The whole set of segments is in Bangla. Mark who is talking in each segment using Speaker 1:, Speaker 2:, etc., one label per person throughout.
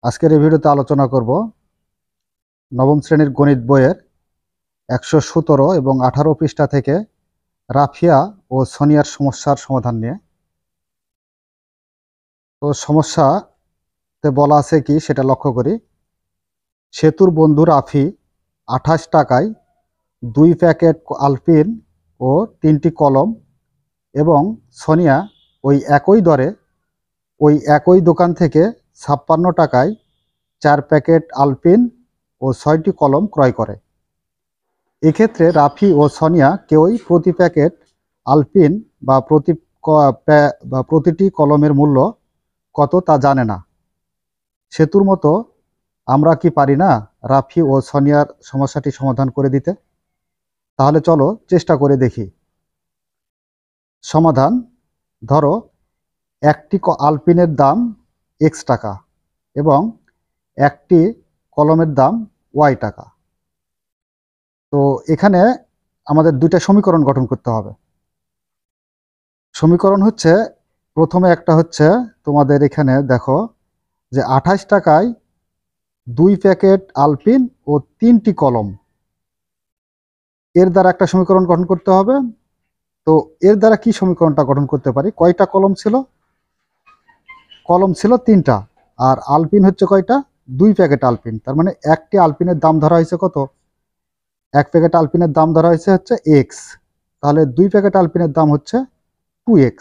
Speaker 1: আজকের এই ভিডিওতে আলোচনা করব নবম শ্রেণীর গণিত বইয়ের 117 এবং 18 পৃষ্ঠা থেকে রাফিয়া ও সোনিয়ার সমস্যার সমাধান নিয়ে। তো সমস্যাতে বলা আছে কি সেটা লক্ষ্য করি। সেতুর বন্ধু রাফি 28 টাকায় 2 প্যাকেট আলপিন ও 3টি কলম এবং সোনিয়া ওই একই দোকান থেকে 56 টাকায় 4 প্যাকেট আলপিন ও 6টি কলম ক্রয় করে। এক্ষেত্রে রাফি ও সোনিয়া কেউই প্রতি প্যাকেট আলপিন বা প্রতিটি কলমের মূল্য কত তা জানে না। সেতুর মতো আমরা কি পারি না রাফি ও সোনিয়ার সমস্যাটি সমাধান করে দিতে? তাহলে চলো চেষ্টা করে দেখি। সমাধান: ধরো একটি আলপিনের দাম X টাকা এবং একটি কলমের দাম Y টাকা। তো এখানে আমাদের দুইটা সমীকরণ গঠন করতে হবে। সমীকরণ হচ্ছে, প্রথমে একটা হচ্ছে তোমাদের এখানে দেখো যে 28 টাকায় 2 প্যাকেট আলপিন ও 3টি কলম, এর দ্বারা একটা সমীকরণ গঠন করতে হবে। তো এর দ্বারা কি সমীকরণটা গঠন করতে পারি? কয়টা কলম ছিল? কলম ছিল 3টা, আর আলপিন হচ্ছে কয়টা? 2 প্যাকেট আলপিন। তার মানে একটি আলপিনের দাম ধরা হয়েছে কত? এক প্যাকেট আলপিনের দাম ধরা হয়েছে হচ্ছে X, তাহলে 2 প্যাকেট আলপিনের দাম হচ্ছে 2X,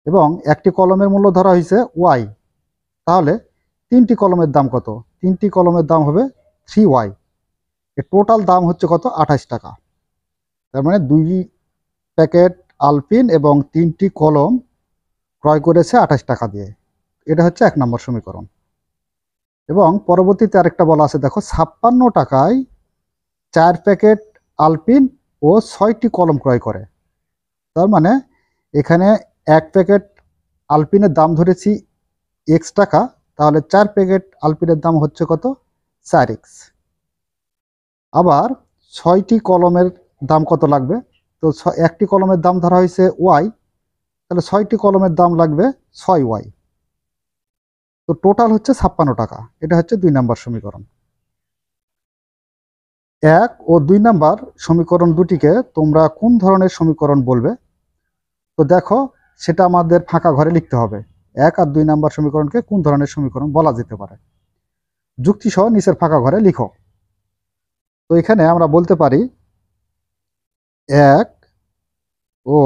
Speaker 1: এবং একটি কলমের মূল্য ধরা হয়েছে Y, তাহলে 3টি কলমের দাম কত? 3টি কলমের দাম হবে 3Y। এর টোটাল দাম হচ্ছে কত? 28 টাকা। তার মানে 2 প্যাকেট আলপিন এবং 3টি কলম ক্রয় করেছে 28 টাকা দিয়ে। এটা হচ্ছে 1 নম্বর সমীকরণ। এবং পরবর্তীতে আরেকটা বলা আছে, দেখো 56 টাকায় 4 প্যাকেট আলপিন ও 6টি কলম ক্রয় করে। তার মানে এখানে 1 প্যাকেট আলপিনের দাম ধরেছি X টাকা, তাহলে 4 প্যাকেট আলপিনের দাম হচ্ছে কত? 4X। আবার 6টি কলমের দাম কত লাগবে? তো একটি কলমের দাম ধরা হয়েছে Y, তাহলে 6টি কলমের দাম লাগবে 6Y। তো টোটাল হচ্ছে 56 টাকা। এটা হচ্ছে 2 নম্বর সমীকরণ। 1 ও 2 নম্বর সমীকরণ দুটিকে তোমরা কোন ধরনের সমীকরণ বলবে? তো দেখো, সেটা আমাদের ফাঁকা ঘরে লিখতে হবে। 1 আর 2 নম্বর সমীকরণকে কোন ধরনের সমীকরণ বলা যেতে পারে? যুক্তি সহ নিচের ফাঁকা ঘরে লিখো। তো এখানে আমরা বলতে পারি 1 ও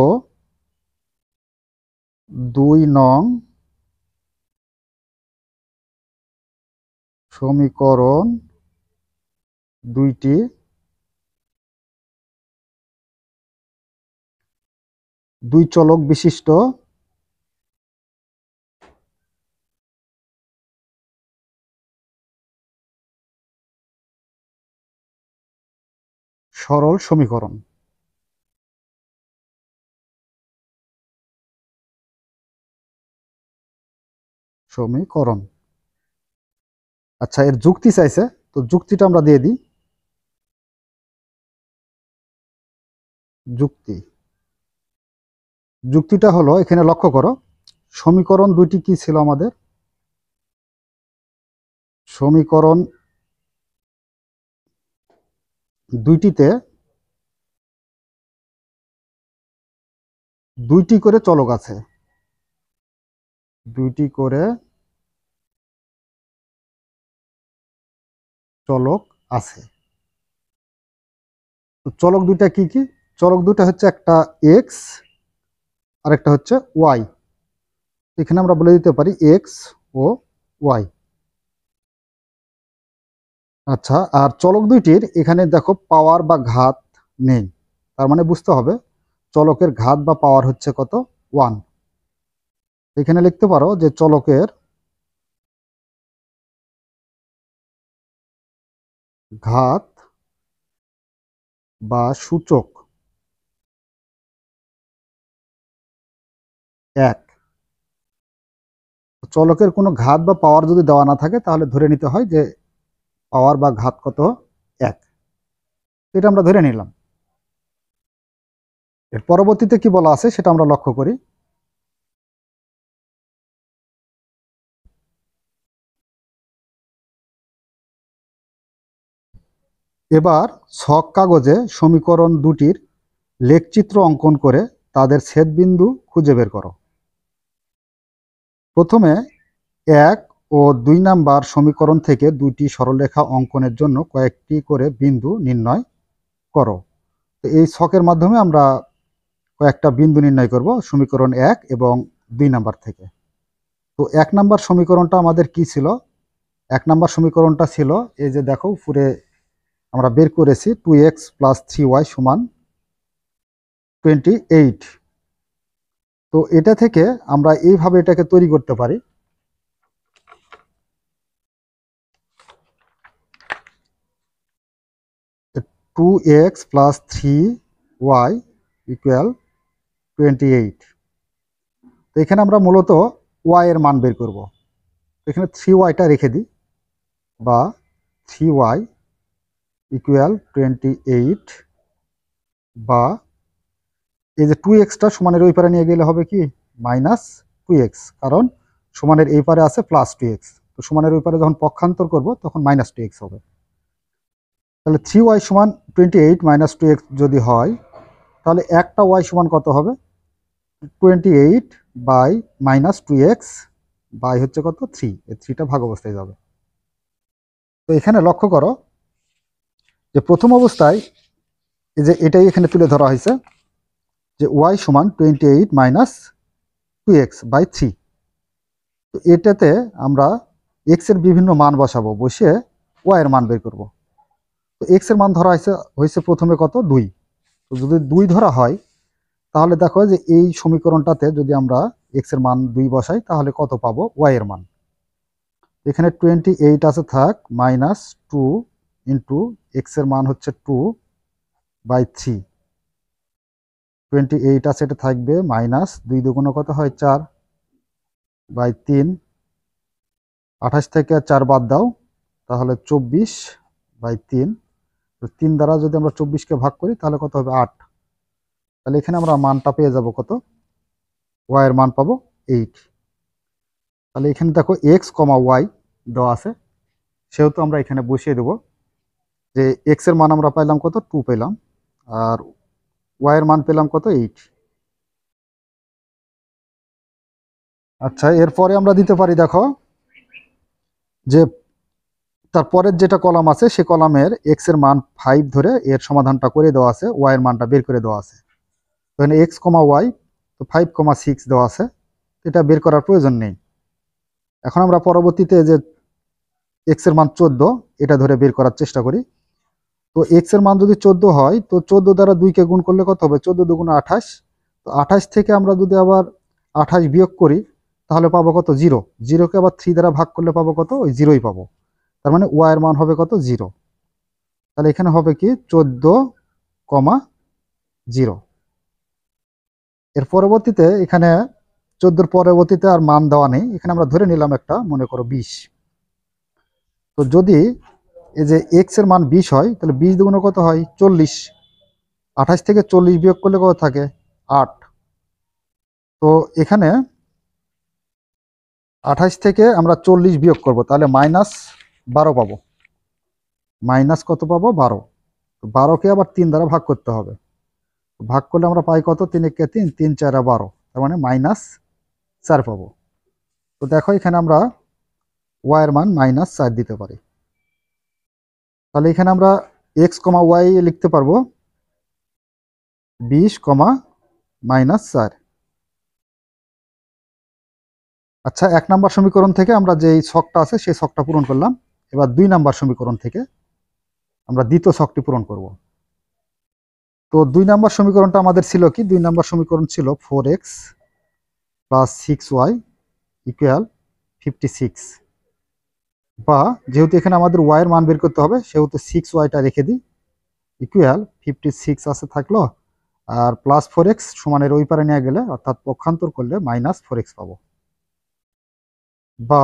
Speaker 1: 2 নং সমীকরণ দুইটি দুই চলক বিশিষ্ট সরল সমীকরণ। সমীকরণ আচ্ছা, এর যুক্তি চাইছে, তো যুক্তিটা আমরা দিয়ে দিই। যুক্তিটা হলো, এখানে লক্ষ্য করো, সমীকরণ দুইটি কি ছিল আমাদের? সমীকরণ দুইটিতে দুইটি করে চলক আছে। দুইটি করে চলক আছে। তো চলক দুইটা কি কি? চলক দুইটা হচ্ছে একটা X আর একটা হচ্ছে Y। এখানে আমরা বলে দিতে পারি X ও Y। আচ্ছা, আর চলক দুইটির এখানে দেখো পাওয়ার বা ঘাত নেই, তার মানে বুঝতে হবে চলকের ঘাত বা পাওয়ার হচ্ছে কত? 1। এখানে লিখতে পারো যে চলকের ঘাত বা সূচক 1। চলকের কোনো ঘাত বা পাওয়ার যদি দেওয়া না থাকে তাহলে ধরে নিতে হয় যে পাওয়ার বা ঘাত কত? 1। এটা আমরা ধরে নিলাম। এর পরবর্তীতে কি বলা আছে সেটা আমরা লক্ষ্য করি। এবার ছক কাগজে সমীকরণ দুটির লেখচিত্র অঙ্কন করে তাদের ছেদবিন্দু খুঁজে বের করো। প্রথমে 1 ও 2 নাম্বার সমীকরণ থেকে দুইটি সরলরেখা অঙ্কনের জন্য কয়েকটি করে বিন্দু নির্ণয় করো। তো এই ছকের মাধ্যমে আমরা কয়েকটা বিন্দু নির্ণয় করব সমীকরণ 1 এবং 2 নাম্বার থেকে। তো 1 নাম্বার সমীকরণটা আমাদের কি ছিল? 1 নাম্বার সমীকরণটা ছিল এই যে দেখো উপরে আমরা বের করেছি 2x + 3y = 28। তো এটা থেকে আমরা এইভাবে এটাকে তৈরি করতে পারি। 2x + 3y = 28। তো এখানে আমরা মূলত y এর মান বের করব। এখানে 3yটা রেখে দিই, বা 3y = 28, বা এই যে 2xটা সমানের ওই পারে নিয়ে গেলে হবে কি -2x, কারণ সমানের এই পারে আছে +2x। তো সমানের ওই পারে যখন পক্ষান্তর করব তখন -2x হবে। তাহলে 3y = 28 - 2x যদি হয়, তাহলে একটা y সমান কত হবে? 28 / -2x বাই হচ্ছে কত 3, এই 3টা ভাগ অবস্থায় যাবে। তো এখানে লক্ষ্য করো যে প্রথম অবস্থায় এই যে এটাই এখানে তুলে ধরা হয়েছে যে y = 28 - 2x বাই 3। তো এটাতে আমরা x এর বিভিন্ন মান বসাবো, বসে y এর মান বের করব। তো x এর মান ধরা হয়েছে প্রথমে কত 2। তো যদি 2 ধরা হয়, তাহলে দেখো যে এই সমীকরণটাতে যদি আমরা x এর মান 2 বসাই তাহলে কত পাবো? y এর মান। এখানে 28 আছে, থাক, -2 ইন্টু x এর মান হচ্ছে 2/3। 28 আছে, এটা থাকবে, -2 দুগুণ কত হয় 4/3। 28 থেকে 4 বাদ দাও, তাহলে 24/3। তো 3 দ্বারা যদি আমরা 24কে ভাগ করি তাহলে কত হবে? 8। তাহলে এখানে আমরা মানটা পেয়ে যাব কত? y এর মান পাবো 8। তাহলে এখানে দেখো x, y দেওয়া আছে, সেহেতু আমরা এখানে বসিয়ে দেব যে x এর মান আমরা পাইলাম কত? 2 পেলাম, আর y এর মান পেলাম কত? 8। আচ্ছা, এরপরে আমরা দিতে পারি, দেখো যে তারপরের যেটা কলাম আছে সে কলামের x এর মান 5 ধরে এর সমাধানটা করে দেওয়া আছে, y এর মানটা বের করে দেওয়া আছে। এখানে x, y, তো 5,6 দেওয়া আছে, এটা বের করার প্রয়োজন নেই। এখন আমরা পরবর্তীতে যে x এর মান 14, এটা ধরে বের করার চেষ্টা করি। তো x এর মান যদি 14 হয়, তো 14 দ্বারা 2কে গুণ করলে কত হবে? 14 দুগুণ 28। তো 28 থেকে আমরা যদি আবার 28 বিয়োগ করি তাহলে পাবো কত? 0। 0কে আবার 3 দ্বারা ভাগ করলে পাবো কত? ওই 0ই পাবো। তার মানে y এর মান হবে কত? 0। তাহলে এখানে হবে কি 14,0। এর পরবর্তীতে এখানে 14 পরবর্তীতে আর মান দেওয়া নেই, এখানে আমরা ধরে নিলাম একটা, মনে করো 20। তো যদি এই যে x এর মান 20 হয়, তাহলে 20 দুগুণ কত হয়? 40। 28 থেকে 40 বিয়োগ করলে কত থাকে? 8। তো এখানে 28 থেকে আমরা 40 বিয়োগ করব, তাহলে -12 পাবো। মাইনাস কত পাবো? 12। 12কে আবার 3 দ্বারা ভাগ করতে হবে। ভাগ করলে আমরা পাই কত? 3 একে 3, 3 4 12, তার মানে -4 পাবো। তো দেখো এখানে আমরা y এর মান -4 দিতে পারি। তাহলে এখানে আমরা x, y লিখতে পারবো 20, -4। আচ্ছা, 1 নাম্বার সমীকরণ থেকে আমরা যে ছকটা আছে সেই ছকটা পূরণ করলাম। এবার 2 নাম্বার সমীকরণ থেকে আমরা দ্বিতীয় ছকটি পূরণ করব। তো 2 নাম্বার সমীকরণটা আমাদের ছিল কি? 2 নাম্বার সমীকরণ ছিল 4x + 6y = 56, বা যেহেতু এখানে আমাদের y এর মান বের করতে হবে সেহেতু 6yটা রেখে দিই, ইকুয়াল 56 আছে থাকলো, আর +4x সমানের ওই পারে নিয়ে গেলে অর্থাৎ পক্ষান্তর করলে -4x পাবো। বা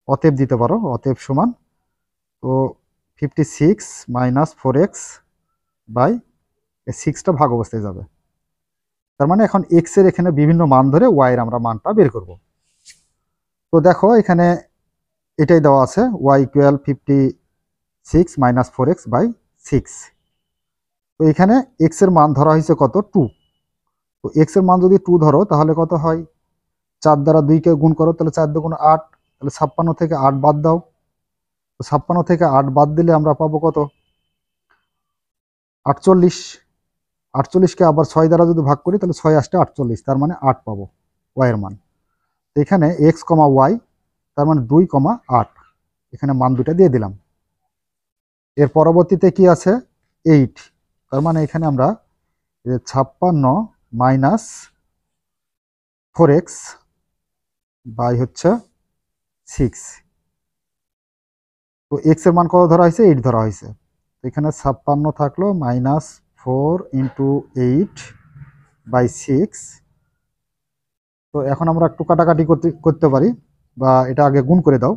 Speaker 1: অতএব দিতে পারো, অতএব সমান, তো 56 - 4x বাই 6টা ভাগ অবস্থায় যাবে। তার মানে এখন x এর এখানে বিভিন্ন মান ধরে y এর আমরা মানটা বের করব। তো দেখো এখানে এটাই দেওয়া আছে, y = 56 - 4x বাই 6। তো এখানে এক্স এর মান ধরা হয়েছে কত 2। তো এক্স এর মান যদি 2 ধরো তাহলে কত হয় 4 দ্বারা 2 কে গুণ করো তাহলে 4 2 8, তাহলে 56 থেকে 8 বাদ দাও। তো 56 থেকে 8 বাদ দিলে আমরা পাবো কত 48। 48কে আবার 6 দ্বারা যদি ভাগ করি তাহলে 6 আসতে 48, তার মানে 8 পাবো ওয়াই এর মান। এখানে এক্স কমা ওয়াই তার মানে 2,8, এখানে মান দুটা দিয়ে দিলাম। এর পরবর্তীতে কি আছে 8, তার মানে এখানে আমরা 56 মাইনাস 4x বাই হচ্ছে 6। তো এক্স এর মান কত ধরা হয়েছে 8 ধরা হয়েছে। তো এখানে 56 থাকলো মাইনাস 4 ইন্টু 8 বাই 6। তো এখন আমরা একটু কাটাকাটি করতে পারি, বা এটা আগে গুণ করে দাও।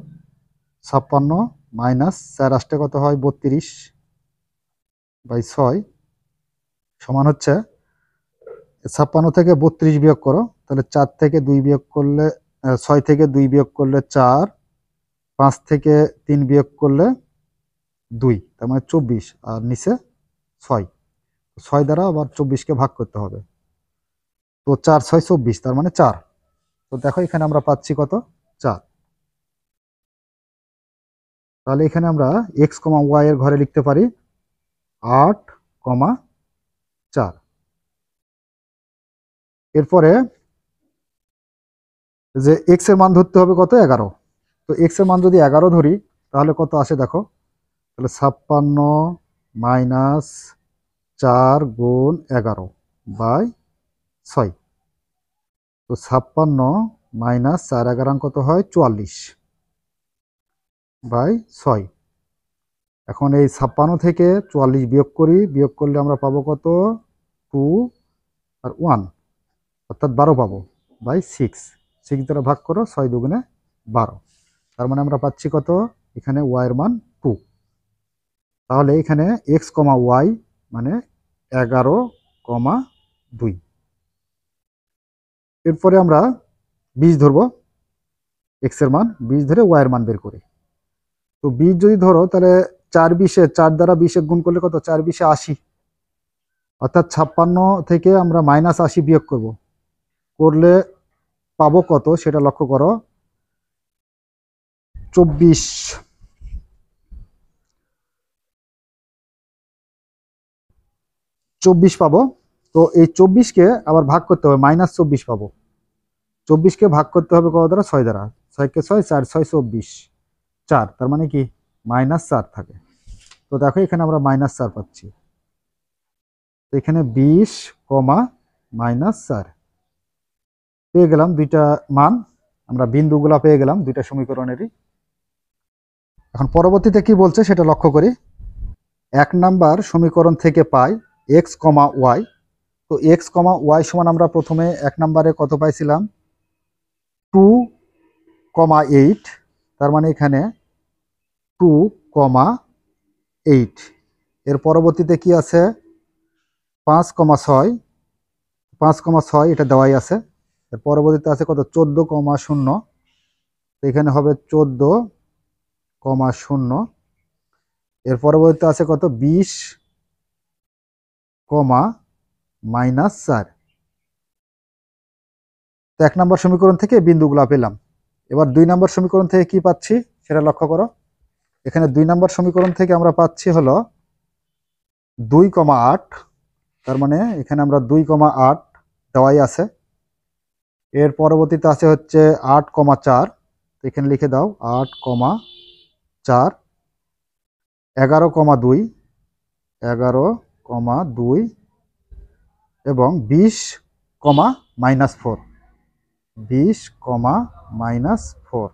Speaker 1: 56 মাইনাস 4 আসতে কত হয় 32 বাই 6 সমান হচ্ছে 56 থেকে 32 বিয়োগ করো, তাহলে 4 থেকে 2 বিয়োগ করলে 6 থেকে 2 বিয়োগ করলে 4, 5 থেকে 3 বিয়োগ করলে 2, তার মানে 24, আর নিচে 6। 6 দ্বারা আবার 24কে ভাগ করতে হবে। তো 4 6 24, তার মানে 4। তো দেখো এখানে আমরা পাচ্ছি কত 4। তাহলে এখানে আমরা এক্স কমা ওয়াই এর ঘরে লিখতে পারি 8,4। এরপরে যে এক্স এর মান ধরতে হবে কত 11। তো এক্স এর মান যদি 11 ধরি তাহলে কত আসে দেখো, তাহলে 56 মাইনাস 4 গুণ 11 বাই 6। তো 56 মাইনাস 4 11 কত হয় 44 বাই 6। এখন এই 56 থেকে 44 বিয়োগ করি, বিয়োগ করলে আমরা পাবো কত 2 আর 1, অর্থাৎ 12 পাবো বাই 6। 6 দ্বারা ভাগ করো 6 দুগুণে 12, তার মানে আমরা পাচ্ছি কত এখানে ওয়াই এর মান 2। তাহলে এখানে এক্স কমা ওয়াই মানে 11,2। এরপরে আমরা 20 ধরবো, এক্স এর মান 20 ধরে ওয়াই এর মান বের করি। তো 20 যদি ধরো তাহলে 4 20 4 দ্বারা 20 গুণ করলে কত 4 20 80, অর্থাৎ 56 থেকে আমরা মাইনাস 80 বিয়োগ করব, করলে পাবো কত সেটা লক্ষ্য করো 24। 24 পাবো। তো এই 24কে আবার ভাগ করতে হবে, মাইনাস 24 পাবো। 24কে ভাগ করতে হবে কত দ্বারা 6 দ্বারা, 6কে 6 4 6 24 4, তার মানে কি মাইনাস 4 থাকে। তো দেখো এখানে আমরা মাইনাস 4 পাচ্ছি। তো এখানে 20 কমা মাইনাস 4 পেয়ে গেলাম, দুইটা মান আমরা বিন্দুগুলা পেয়ে গেলাম দুইটা সমীকরণেরই। এখন পরবর্তীতে কি বলছে সেটা লক্ষ্য করি। 1 নাম্বার সমীকরণ থেকে পাই এক্স কমা ওয়াই। তো এক্স কমা ওয়াই সমান আমরা প্রথমে 1 নাম্বারে কত পাইছিলাম 2,8, তার মানে এখানে 2,8। এর পরবর্তীতে কি আছে 5,6, 5,6 এটা দেওয়াই আছে। এর পরবর্তীতে আছে কত 14,0, এখানে হবে 14,0। এর পরবর্তীতে আছে কত 20, মাইনাস 4। তো 1 নম্বর সমীকরণ থেকে বিন্দুগুলা পেলাম। এবার 2 নম্বর সমীকরণ থেকে কি পাচ্ছি সেটা লক্ষ্য করো। এখানে 2 নম্বর সমীকরণ থেকে আমরা পাচ্ছি হলো 2,8, তার মানে এখানে আমরা 2,8 দেওয়াই আছে। এর পরবর্তীতে আছে হচ্ছে 8,4, এখানে লিখে দাও 8,4। 11,2, 11,2 এবং 20, মাইনাস 4, 20, মাইনাস 4।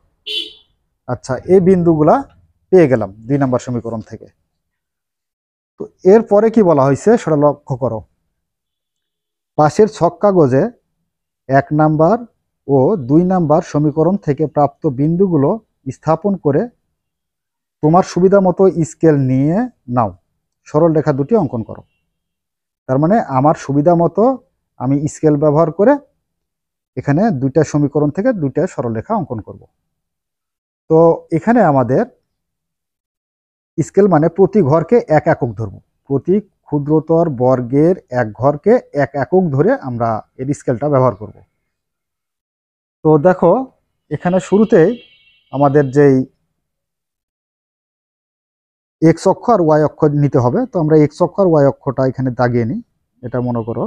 Speaker 1: আচ্ছা, এই বিন্দুগুলা পেয়ে গেলাম 2 নম্বর সমীকরণ থেকে। তো এরপরে কি বলা হয়েছে সেটা লক্ষ্য করো। পাশের ছক কাগজে 1 নাম্বার ও 2 নাম্বার সমীকরণ থেকে প্রাপ্ত বিন্দুগুলো স্থাপন করে তোমার সুবিধা মতো স্কেল নিয়ে নাও, সরল রেখা দুটি অঙ্কন করো। তার মানে আমার সুবিধা মতো আমি স্কেল ব্যবহার করে এখানে 2টা সমীকরণ থেকে 2টা সরলরেখা অঙ্কন করব। তো এখানে আমাদের স্কেল মানে প্রতি ঘরকে এক একক ধরব, প্রতি ক্ষুদ্রতর বর্গের এক ঘরকে এক একক ধরে আমরা এর স্কেলটা ব্যবহার করব। তো দেখো এখানে শুরুতেই আমাদের যেই এক্স অক্ষ আর ওয়াই অক্ষ নিতে হবে। তো আমরা এক্স অক্ষ আর ওয়াই অক্ষটা এখানে দাগিয়ে নিই। এটা মনে করো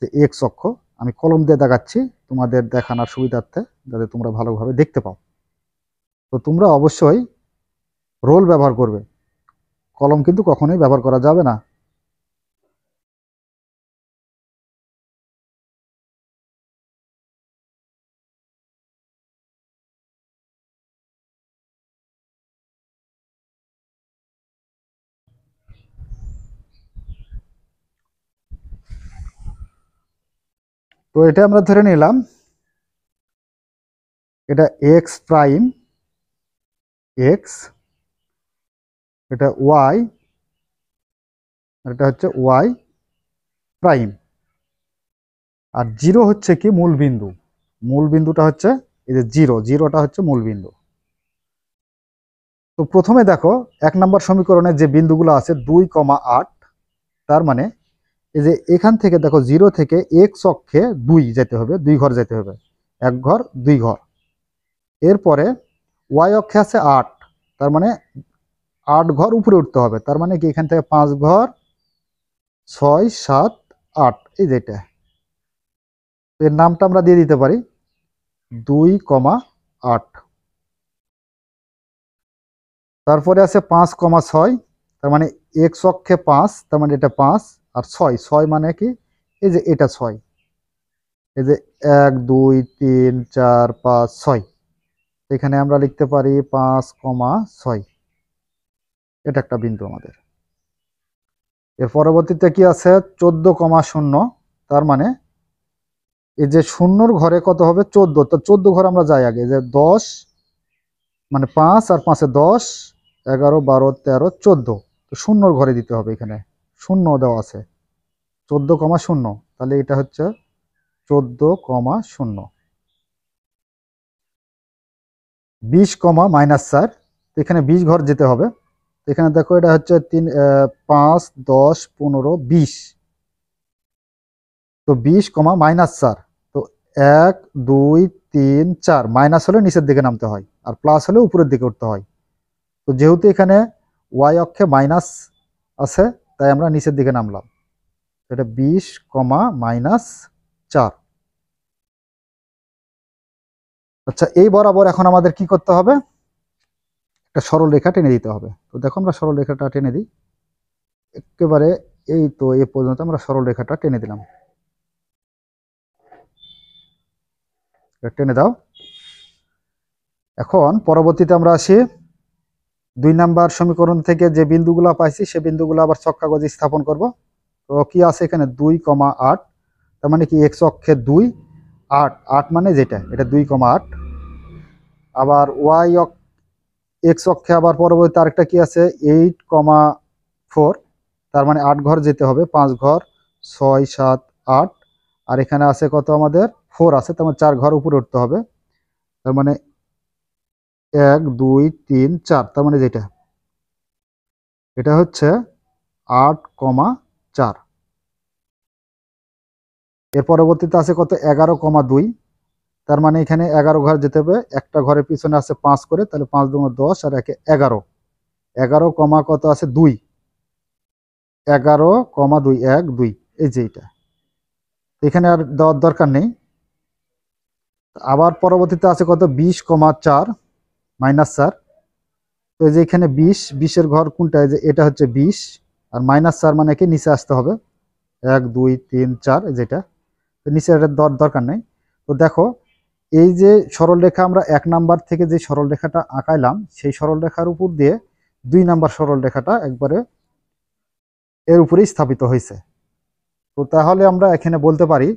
Speaker 1: যে এক্স অক্ষ, আমি কলম দিয়ে দাগাচ্ছি তোমাদের দেখানোর সুবিধার্থে, যাতে তোমরা ভালোভাবে দেখতে পাও। তো তোমরা অবশ্যই রোল ব্যবহার করবে, কলম কিন্তু কখনোই ব্যবহার করা যাবে না। তো এটা আমরা ধরে নিলাম এটা এক্স প্রাইম, এক্স, এটা ওয়াই, এটা হচ্ছে ওয়াই প্রাইম। আর জিরো হচ্ছে কি মূল বিন্দু, মূল বিন্দুটা হচ্ছে এই যে জিরো, জিরোটা হচ্ছে মূল বিন্দু। তো প্রথমে দেখো 1 নম্বর সমীকরণে যে বিন্দুগুলো আছে 2,8, তার মানে এই যে এখান থেকে দেখো 0 থেকে এক্স অক্ষে 2 যেতে হবে, 2 ঘর যেতে হবে, 1 ঘর 2 ঘর। এরপরে ওয়াই অক্ষে আছে 8, তার মানে 8 ঘর উপরে উঠতে হবে, তার মানে কি এখান থেকে 5 ঘর, 6, 7, 8, এই যেটা, এর নামটা আমরা দিয়ে দিতে পারি 2,8। তারপরে আছে 5,6, তার মানে এক্স অক্ষে 5, তার মানে এটা 5, আর 6, 6 মানে কি এই যে এটা 6, এই যে 1, 2, 3, 4, 5, 6, এখানে আমরা লিখতে পারি 5,6, এটা একটা বিন্দু আমাদের। এর পরবর্তীতে কি আছে 14,0, তার মানে এই যে শূন্যর ঘরে কত হবে 14, তো 14 ঘর আমরা যাই আগে, যে 10 মানে 5 আর 5 এ 10, 11, 12, 13, 14, তো শূন্যর ঘরে দিতে হবে, এখানে শূন্য দেওয়া আছে 14,0, তাহলে এটা হচ্ছে 14,0। 20,-4, এখানে 20 ঘর যেতে হবে। এখানে দেখো এটা হচ্ছে 3, 5, 10, 15, 20, তো 20,-4, তো 1, 2, 3, 4, মাইনাস হলে নিচের দিকে নামতে হয় আর প্লাস হলে উপরের দিকে উঠতে হয়। তো যেহেতু এখানে ওয়াই অক্ষে মাইনাস আছে, তাই আমরা নিচের দিকে নামলাম, এটা 20,-4। আচ্ছা, এই বরাবর এখন আমাদের কি করতে হবে, একটা সরল রেখা টেনে দিতে হবে। তো দেখো আমরা সরল রেখাটা টেনে দিই একেবারে, এই তো এই পর্যন্ত আমরা সরল রেখাটা টেনে দিলাম, টেনে দাও। এখন পরবর্তীতে আমরা আসি 2 নাম্বার সমীকরণ থেকে যে বিন্দুগুলো পাইছি সে বিন্দুগুলো আবার ছক কাগজে স্থাপন করব। তো কি আছে এখানে 2,8, তার মানে কি এক্স অক্ষে 2, 8, 8 মানে যেটা এটা 2,8। আবার ওয়াই এক্স অক্ষে আবার পরবর্তী আরেকটা কি আছে 8,4, তার মানে 8 ঘর যেতে হবে, 5 ঘর, 6, 7, 8, আর এখানে আছে কত আমাদের 4 আছে, তার মানে 4 ঘর উপরে উঠতে হবে, তার মানে 1, 2, 3, 4, তার মানে যেটা এটা হচ্ছে 8,4। এর পরবর্তীতে আছে কত 11,2, তার মানে এখানে 11 ঘর যেতে হবে, একটা ঘরের পিছনে আছে 5 করে, তাহলে 5 দুগুণ 10 আর 1 11, 11, কত আছে 2, 11,2, 1, 2, এই যে এটা, এখানে আর দেওয়ার দরকার নেই। আবার পরবর্তীতে আছে কত 20,4, -4, তো এই যে এখানে 20 এর ঘর কোনটা, যে এটা হচ্ছে 20, আর -4 মানে কি নিচে আসতে হবে, 1, 2, 3, 4, যেটা, তো নিচে এটার দরকার নেই। তো দেখো এই যে সরলরেখা আমরা 1 নাম্বার থেকে যে সরলরেখাটা আঁকাইলাম, সেই সরলরেখার উপর দিয়ে 2 নাম্বার সরলরেখাটা একবারে এর উপরেই স্থাপিত হয়েছে। তো তাহলে আমরা এখানে বলতে পারি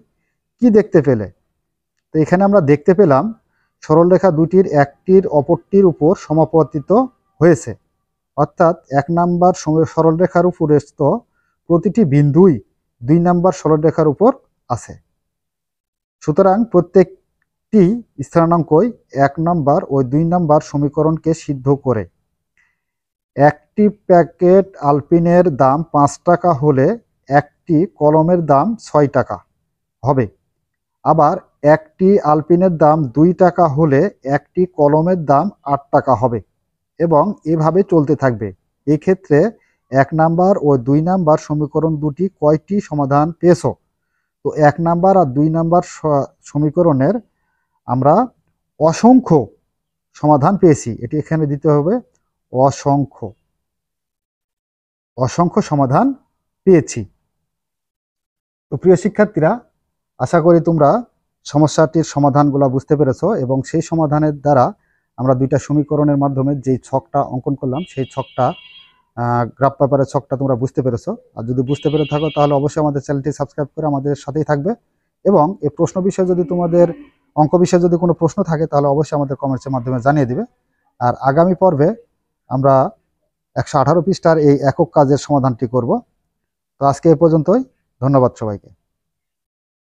Speaker 1: কি দেখতে পেলে, তো এখানে আমরা দেখতে পেলাম সরলরেখা দুটির একটির অপরটির উপর সমাপতিত হয়েছে, অর্থাৎ 1 নাম্বার সরলরেখার উপরস্থ প্রতিটি বিন্দুই 2 নাম্বার সরলরেখার উপর আছে। সুতরাং প্রত্যেকটি স্থানাঙ্কই 1 নাম্বার ও 2 নাম্বার সমীকরণকে সিদ্ধ করে। একটি প্যাকেট আলপিনের দাম 5 টাকা হলে একটি কলমের দাম 6 টাকা হবে। আবার একটি আলপিনের দাম 2 টাকা হলে একটি কলমের দাম 8 টাকা হবে এবং এভাবে চলতে থাকবে। এক্ষেত্রে 1 নাম্বার ও 2 নাম্বার সমীকরণ দুটি কয়টি সমাধান পেয়েছো? তো 1 নাম্বার আর 2 নাম্বার সমীকরণের আমরা অসংখ্য সমাধান পেয়েছি। এটি এখানে দিতে হবে অসংখ্য, অসংখ্য সমাধান পেয়েছি। তো প্রিয় শিক্ষার্থীরা, আশা করি তোমরা সমস্যাটির সমাধানগুলো বুঝতে পেরেছো এবং সেই সমাধানের দ্বারা আমরা দুইটা সমীকরণের মাধ্যমে যেই ছকটা অঙ্কন করলাম সেই ছকটা গ্রাফ পেপারের ছকটা তোমরা বুঝতে পেরেছো। আর যদি বুঝতে পেরে থাকো তাহলে অবশ্যই আমাদের চ্যানেলটি সাবস্ক্রাইব করে আমাদের সাথেই থাকবে এবং এই প্রশ্ন বিষয়ে যদি তোমাদের অঙ্ক বিষয়ে যদি কোনো প্রশ্ন থাকে তাহলে অবশ্যই আমাদের কমেন্টসের মাধ্যমে জানিয়ে দিবে। আর আগামী পর্বে আমরা 118 পৃষ্ঠার এই একক কাজের সমাধানটি করব। তো আজকে এ পর্যন্তই। ধন্যবাদ সবাইকে।